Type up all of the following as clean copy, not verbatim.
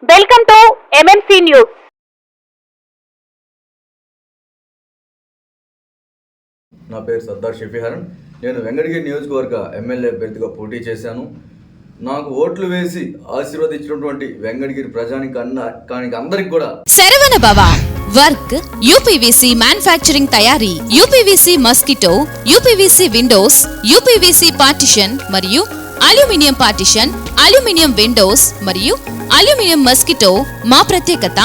Welcome to MMC news. నా పేరు సర్దార్ షఫీహరన్. నేను వెంకటగిరి నియోజకవర్గ ఎమ్మెల్యే అభ్యర్థిగా పోటీ చేశాను. నాకు ఓట్లు వేసి ఆశీర్వదించినటువంటి వెంకటగిరి ప్రజానికి అందరికి కూడా శరవణ భవ. వర్క్ యూపీవీసీ మ్యానుఫ్యాక్చరింగ్ తయారీ, UPVC mosquito, UPVC Windows, UPVC partition మరియు అల్యూమినియం పార్టిషన్, అల్యూమినియం విండోస్ మరియు అల్యూమినియం మస్కిటో. మా ప్రత్యేకత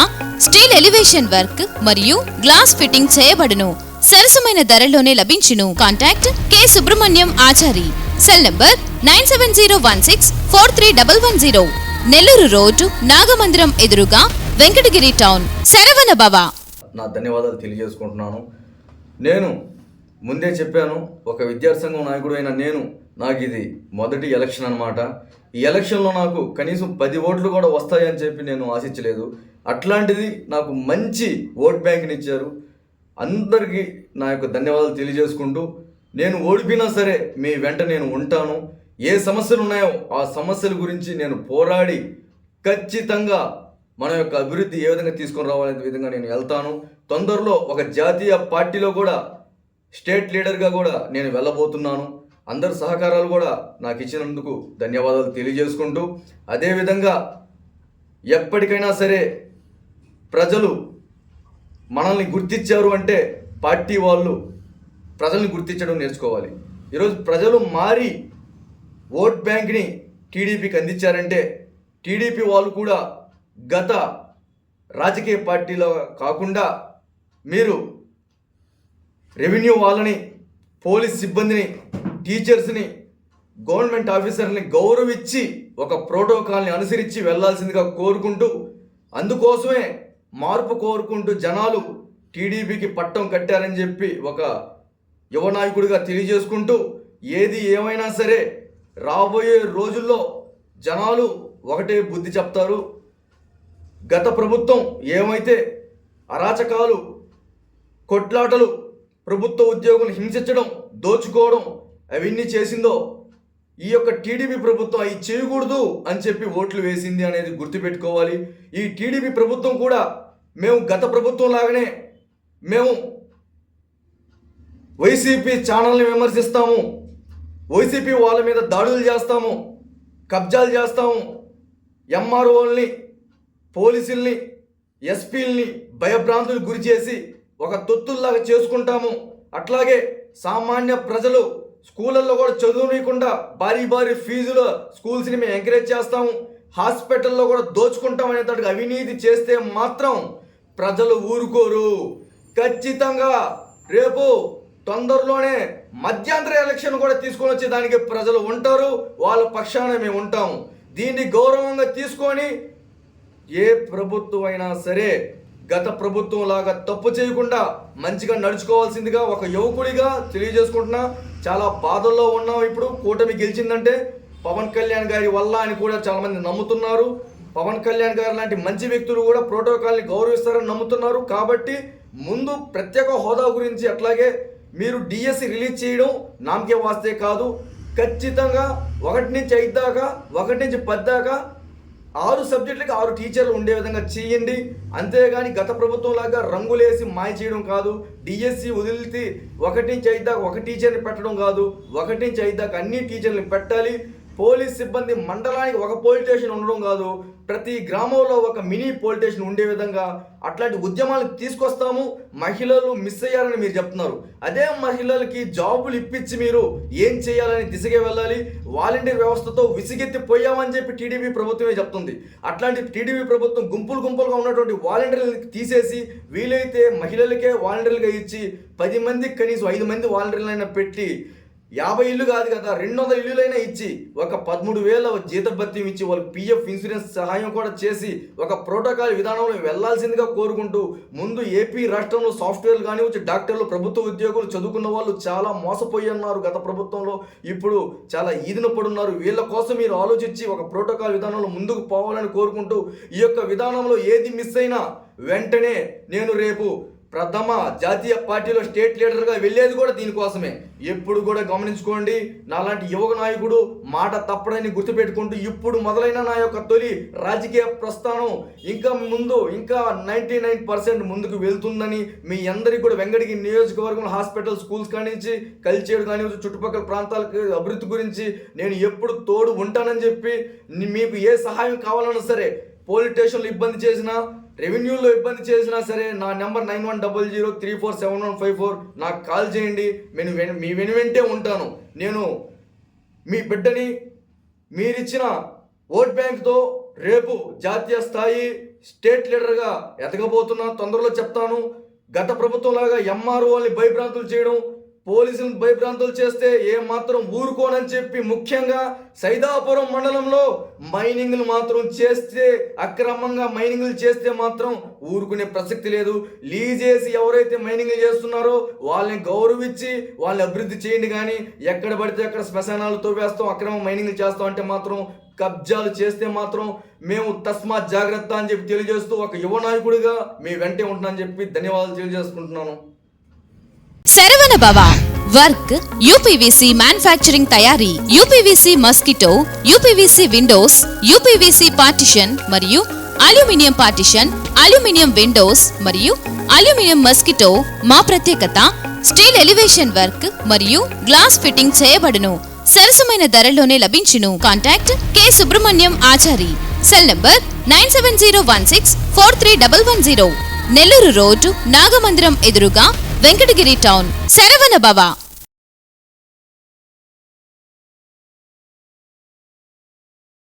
స్టీల్ ఎలివేషన్ వర్క్ మరియు గ్లాస్ ఫిట్టింగ్ చేయబడును. సరసమైన ధరలోనే లభించును. Contact K Subrahmanyam Achari. Cell number 9701643110. Nellore road, Nagamandiram ఎదురుగా, వెంకటగిరి టౌన్. శరవణ భవ. నా ధన్యవాదాలు తెలియజేసుకుంటున్నాను. నేను ముందే చెప్పాను, ఒక విద్యార్థి సంఘం నాయకుడు అయిన నాకు ఇది మొదటి ఎలక్షన్ అనమాట. ఈ ఎలక్షన్లో నాకు కనీసం 10 ఓట్లు కూడా వస్తాయని చెప్పి నేను ఆశించలేదు. అట్లాంటిది నాకు మంచి ఓట్ బ్యాంక్ని ఇచ్చారు. అందరికీ నా యొక్క ధన్యవాదాలు తెలియజేసుకుంటూ, నేను ఓడిపోయినా సరే మీ వెంట నేను ఉంటాను. ఏ సమస్యలు ఉన్నాయో ఆ సమస్యల గురించి నేను పోరాడి ఖచ్చితంగా మన యొక్క అభివృద్ధి ఏ విధంగా తీసుకొని రావాలనే విధంగా నేను వెళ్తాను. తొందరలో ఒక జాతీయ పార్టీలో కూడా స్టేట్ లీడర్గా కూడా నేను వెళ్ళబోతున్నాను. అందరి సహకారాలు కూడా నాకు ఇచ్చినందుకు ధన్యవాదాలు తెలియజేసుకుంటూ, అదేవిధంగా ఎప్పటికైనా సరే ప్రజలు మనల్ని గుర్తించారు అంటే పార్టీ వాళ్ళు ప్రజల్ని గుర్తించడం నేర్చుకోవాలి. ఈరోజు ప్రజలు మారి ఓట్ బ్యాంక్ని టీడీపీకి అందించారంటే టీడీపీ వాళ్ళు కూడా గత రాజకీయ పార్టీలో కాకుండా మీరు రెవెన్యూ వాళ్ళని, పోలీస్ సిబ్బందిని, టీచర్స్ని, గవర్నమెంట్ ఆఫీసర్ని గౌరవించి ఒక ప్రోటోకాల్ని అనుసరించి వెళ్లాల్సిందిగా కోరుకుంటూ, అందుకోసమే మార్పు కోరుకుంటూ జనాలు టీడీపీకి పట్టం కట్టారని చెప్పి ఒక యువ నాయకుడిగా తెలియజేసుకుంటూ, ఏది ఏమైనా సరే రాబోయే రోజుల్లో జనాలు ఒకటే బుద్ధి చెప్తారు. గత ప్రభుత్వం ఏమైతే అరాచకాలు, కొట్లాటలు, ప్రభుత్వ ఉద్యోగులను హింసించడం, దోచుకోవడం అవన్నీ చేసిందో ఈ యొక్క టీడీపీ ప్రభుత్వం అవి చేయకూడదు అని చెప్పి ఓట్లు వేసింది అనేది గుర్తుపెట్టుకోవాలి. ఈ టీడీపీ ప్రభుత్వం కూడా మేము గత ప్రభుత్వం లాగానే మేము వైసీపీ ఛానల్ని విమర్శిస్తాము, వైసీపీ వాళ్ళ మీద దాడులు చేస్తాము, కబ్జాలు చేస్తాము, ఎంఆర్ఓల్ని, పోలీసుల్ని, ఎస్పీల్ని భయభ్రాంతులు గురి చేసి ఒక తొత్తుల్లాగా చేసుకుంటాము. అట్లాగే సామాన్య ప్రజలు స్కూళ్ళల్లో కూడా చదువునీయకుండా భారీ ఫీజులు స్కూల్స్ని మేము ఎంకరేజ్ చేస్తాము. హాస్పిటల్లో కూడా దోచుకుంటాం అనేటట్టుగా అవినీతి చేస్తే మాత్రం ప్రజలు ఊరుకోరు. ఖచ్చితంగా రేపు తొందరలోనే మధ్యంతర ఎలక్షన్ కూడా తీసుకొని వచ్చేదానికి ప్రజలు ఉంటారు. వాళ్ళ పక్షాన మేము ఉంటాము. దీన్ని గౌరవంగా తీసుకొని ఏ ప్రభుత్వం అయినా సరే గత ప్రభుత్వం లాగా తప్పు చేయకుండా మంచిగా నడుచుకోవాల్సిందిగా ఒక యువకుడిగా తెలియజేసుకుంటున్నా. చాలా బాధల్లో ఉన్నాం. ఇప్పుడు కూటమి గెలిచిందంటే పవన్ కళ్యాణ్ గారి వల్ల అని కూడా చాలామంది నమ్ముతున్నారు. పవన్ కళ్యాణ్ గారు లాంటి మంచి వ్యక్తులు కూడా ప్రోటోకాల్ని గౌరవిస్తారని నమ్ముతున్నారు. కాబట్టి ముందు ప్రత్యేక హోదా గురించి, అట్లాగే మీరు డిఎస్సి రిలీజ్ చేయడం నామకే వాస్తే కాదు. ఖచ్చితంగా 1 నుంచి 5 దాకా, 1 నుంచి 10 దాకా 6 సబ్జెక్టులకి 6 టీచర్లు ఉండే విధంగా చేయండి. అంతేగాని గత ప్రభుత్వం లాగా రంగులేసి మాయ చేయడం కాదు. డిఎస్సి వదిలితే 1 నుంచి 5 దాకా 1 టీచర్ని పెట్టడం కాదు, 1 నుంచి 5 దాకా అన్ని టీచర్ని పెట్టాలి. పోలీస్ సిబ్బంది మండలానికి 1 పోలీస్ స్టేషన్ ఉండడం కాదు, ప్రతి గ్రామంలో 1 మినీ పోలీస్ స్టేషన్ ఉండే విధంగా అట్లాంటి ఉద్యమాలు తీసుకొస్తాము. మహిళలు మిస్ అయ్యారని మీరు చెప్తున్నారు. అదే మహిళలకి జాబులు ఇప్పించి మీరు ఏం చేయాలని దిశగా వెళ్ళాలి. వాలంటీర్ వ్యవస్థతో విసిగెత్తిపోయామని చెప్పి టీడీపీ ప్రభుత్వమే చెప్తుంది. అట్లాంటి టీడీపీ ప్రభుత్వం గుంపులుగా ఉన్నటువంటి వాలంటీర్లను తీసేసి వీలైతే మహిళలకే వాలంటీర్లుగా ఇచ్చి 10 మందికి కనీసం 5 మంది వాలంటీర్లైనా పెట్టి 50 ఇల్లు కాదు కదా 200 ఇల్లులైనా ఇచ్చి ఒక 13,000 జీతభత్యం ఇచ్చి వాళ్ళకి పిఎఫ్ ఇన్సూరెన్స్ సహాయం కూడా చేసి ఒక ప్రోటోకాల్ విధానంలో వెళ్లాల్సిందిగా కోరుకుంటూ, ముందు ఏపీ రాష్ట్రంలో సాఫ్ట్వేర్లు కానివచ్చు, డాక్టర్లు, ప్రభుత్వ ఉద్యోగులు, చదువుకున్న వాళ్ళు చాలా మోసపోయి ఉన్నారు గత ప్రభుత్వంలో. ఇప్పుడు చాలా ఈదిన పడున్నారు. వీళ్ళ కోసం మీరు ఆలోచించి ఒక ప్రోటోకాల్ విధానంలో ముందుకు పోవాలని కోరుకుంటూ, ఈ యొక్క విధానంలో ఏది మిస్ అయినా వెంటనే నేను రేపు ప్రథమ జాతీయ పార్టీలో స్టేట్ లీడర్గా వెళ్ళేది కూడా దీనికోసమే. ఎప్పుడు కూడా గమనించుకోండి, నాలాంటి యువక నాయకుడు మాట తప్పడని గుర్తుపెట్టుకుంటూ ఇప్పుడు మొదలైన నా యొక్క తొలి రాజకీయ ప్రస్థానం ఇంకా 99% ముందుకు వెళ్తుందని మీ అందరికీ కూడా వెంకటగిరి నియోజకవర్గం హాస్పిటల్, స్కూల్స్ కానించి కలిచేడు కానివ్వచ్చు, చుట్టుపక్కల ప్రాంతాలకు అభివృద్ధి గురించి నేను ఎప్పుడు తోడు ఉంటానని చెప్పి, మీకు ఏ సహాయం కావాలన్నా సరే, పోలీస్ స్టేషన్లో ఇబ్బంది చేసినా, రెవెన్యూలో ఇబ్బంది చేసినా సరే, నా నెంబర్ 9100347154 నాకు కాల్ చేయండి. నేను మీ వెంటే ఉంటాను. నేను మీ బిడ్డని మీరిచ్చిన ఓట్ బ్యాంక్తో రేపు జాతీయ స్థాయి స్టేట్ లీడర్గా ఎదగబోతున్నా. తొందరలో చెప్తాను. గత ప్రభుత్వంలాగా ఎంఆర్ఓల్ని భయభ్రాంతులు చేయడం, పోలీసులను భయభ్రాంతులు చేస్తే ఏమాత్రం ఊరుకోనని చెప్పి, ముఖ్యంగా సైదాపురం మండలంలో మైనింగ్లు మాత్రం చేస్తే, అక్రమంగా మైనింగ్లు చేస్తే మాత్రం ఊరుకునే ప్రసక్తి లేదు. లీజేసి ఎవరైతే మైనింగ్లు చేస్తున్నారో వాళ్ళని గౌరవించి వాళ్ళని అభివృద్ధి చేయండి. కానీ ఎక్కడ పడితే అక్కడ శ్మశానాలు తవ్వేస్తాం, అక్రమ మైనింగ్లు చేస్తాం అంటే మాత్రం, కబ్జాలు చేస్తే మాత్రం మేము తస్మాత్ జాగ్రత్త అని చెప్పి తెలియజేస్తూ, ఒక యువ నాయకుడిగా మీ వెంటే ఉంటున్నానని చెప్పి ధన్యవాదాలు తెలియజేసుకుంటున్నాను. శరవణ భవ వర్క్ యూపీవీసీ మ్యానుఫ్యాక్చరింగ్ తయారీ, UPVC mosquito, UPVC Windows, UPVC partition మరియు అల్యూమినియం పార్టిషన్, అల్యూమినియం విండోస్ మరియు అల్యూమినియం మస్కిటో. మా ప్రత్యేకత స్టీల్ ఎలివేషన్ వర్క్ మరియు గ్లాస్ ఫిట్టింగ్ చేయబడును. సరసమైన ధరలోనే లభించును. Contact K Subrahmanyam Achari. Cell number 9701643110. Nellore road, Nagamandiram ఎదురుగా, వెంకటగిరి టౌన్. శరవణ భవ.